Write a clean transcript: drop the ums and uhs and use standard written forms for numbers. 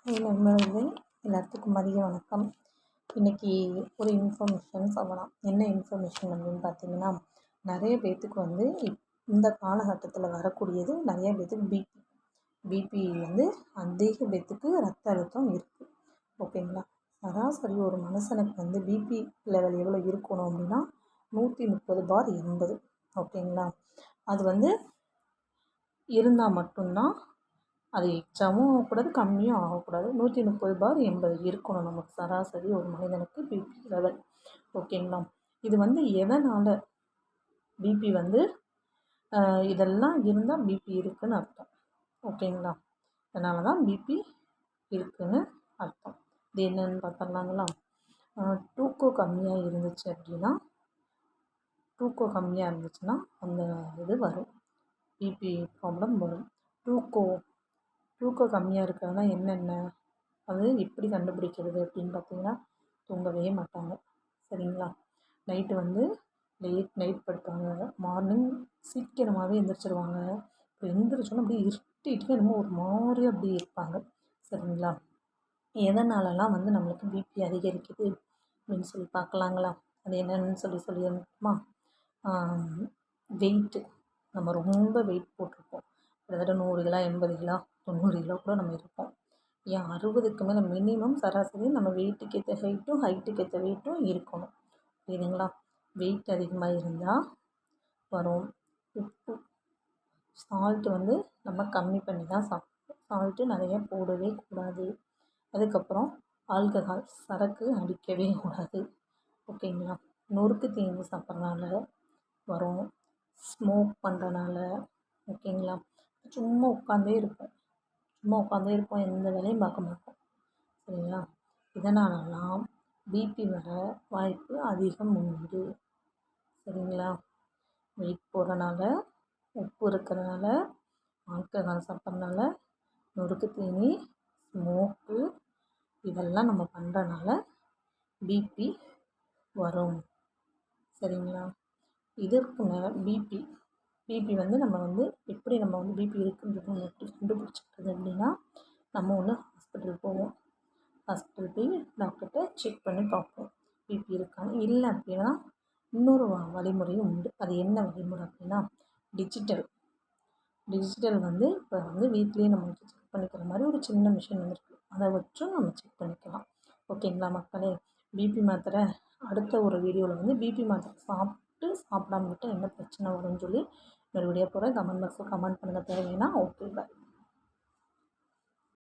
நண்பர்களே, எல்லாத்துக்கும் மதிய வணக்கம். இன்றைக்கி ஒரு இன்ஃபர்மேஷன் சொல்லலாம். என்ன இன்ஃபர்மேஷன் அப்படின்னு பார்த்தீங்கன்னா, நிறைய பேர்த்துக்கு வந்து இந்த காலகட்டத்தில் வரக்கூடியது நிறைய பேர்த்துக்கு பிபி வந்து அதிக பேர்த்துக்கு ரத்த அழுத்தம் இருக்குது. ஓகேங்களா? சராசரி ஒரு மனுஷனுக்கு வந்து பிபி லெவல் எவ்வளோ இருக்கணும் அப்படின்னா 130/80. ஓகேங்களா? அது வந்து இருந்தால் மட்டும்தான், அது எக்ஸ்ட்ராவும் ஆகக்கூடாது, கம்மியும் ஆகக்கூடாது. 130/80 இருக்கணும் நமக்கு சராசரி ஒரு மனிதனுக்கு பிபி லெவல். ஓகேங்களா? இது வந்து எதனால் பிபி வந்து இதெல்லாம் இருந்தால் பிபி இருக்குதுன்னு அர்த்தம். ஓகேங்களா? அதனால தான் பிபி இருக்குதுன்னு அர்த்தம். இது என்னென்னு பார்த்துடலாங்களா? தூக்கம் கம்மியாக இருந்துச்சுன்னா அந்த இது வரும், பிபி ப்ராப்ளம் வரும். தூக்கம் கம்மியாக இருக்கிறதுனா என்னென்ன, அது எப்படி கண்டுபிடிக்கிறது அப்படின்னு பார்த்தீங்கன்னா, தூங்கவே மாட்டாங்க. சரிங்களா? நைட்டு வந்து லேட் நைட் படுப்பாங்க, மார்னிங் சீக்கிரமாகவே எந்திரிச்சிருவாங்க. இப்போ எந்திரிச்சோன்னா அப்படியே இருட்டிட்டு என்னமோ ஒரு மாதிரி அப்படி இருப்பாங்க. சரிங்களா? எதனாலலாம் வந்து நம்மளுக்கு பிபி அதிகரிக்குது அப்படின்னு சொல்லி பார்க்கலாங்களா? அது என்னென்னு சொல்லிடணுமா? வெயிட்டு. நம்ம ரொம்ப வெயிட் போட்டிருப்போம். கிட்டத்தட்ட 100 கிலோ, 80 கிலோ, 90 கிலோ கூட நம்ம இருப்போம். ஏன் 60க்கு மேலே மினிமம் சராசரி நம்ம வெயிட்டுக்கு ஏற்ற ஹைட்டுக்கு ஏற்ற வெயிட்டும் இருக்கணும். புரியுதுங்களா? வெயிட் அதிகமாக இருந்தால் வரும். உப்பு, சால்ட்டு வந்து நம்ம கம்மி பண்ணி தான் சாப்பிடணும். சால்ட்டு நிறைய போடவே கூடாது. அதுக்கப்புறம் ஆல்கஹால், சரக்கு அடிக்கவே கூடாது. ஓகேங்களா? நொறுக்கு தீனி சாப்பிட்றனால வரும். ஸ்மோக் பண்ணுறனால. ஓகேங்களா? சும்மா உட்காந்தே இருப்போம், எந்த வேலையும் பார்க்க மாட்டோம். சரிங்களா? இதனாலலாம் பிபி வர வாய்ப்பு அதிகம் உண்டு. சரிங்களா? வெயிட் போடுறனால, உப்பு இருக்கிறனால, ஆல்கஹால் சாப்பிட்றனால, நொறுக்கு தீனி, ஸ்மோக்கு, இதெல்லாம் நம்ம பண்ணுறனால பிபி வரும். சரிங்களா? இதற்கு மேலே பிபி வந்து நம்ம வந்து எப்படி பிபி இருக்குன்றது நம்ம எப்படி கண்டுபிடிச்சிக்கிறது அப்படின்னா, நம்ம ஒன்று ஹாஸ்பிட்டல் போவோம். ஹாஸ்பிட்டல் போய் டாக்டர்கிட்ட செக் பண்ணி பார்ப்போம் பிபி இருக்கான்னு. இல்லை அப்படின்னா இன்னொரு வழிமுறையும் உண்டு. அது என்ன வழிமுறை அப்படின்னா, டிஜிட்டல் வந்து இப்போ வந்து வீட்லேயே நம்ம செக் பண்ணிக்கிற மாதிரி ஒரு சின்ன மிஷின் வந்துருக்கு. அதை வச்சும் நம்ம செக் பண்ணிக்கலாம். ஓகேங்களா மக்களே? பிபி மாத்திரை அடுத்த ஒரு வீடியோவில் வந்து பிபி மாத்திரை சாப்பிடாம விட்டால் என்ன பிரச்சனை வரும்னு சொல்லி ஒரு வீடியோ போகிறேன். கமெண்ட் பாக்ஸில் கமெண்ட் பண்ணுங்கள் தேவைன்னா. ஓகே, பாய்.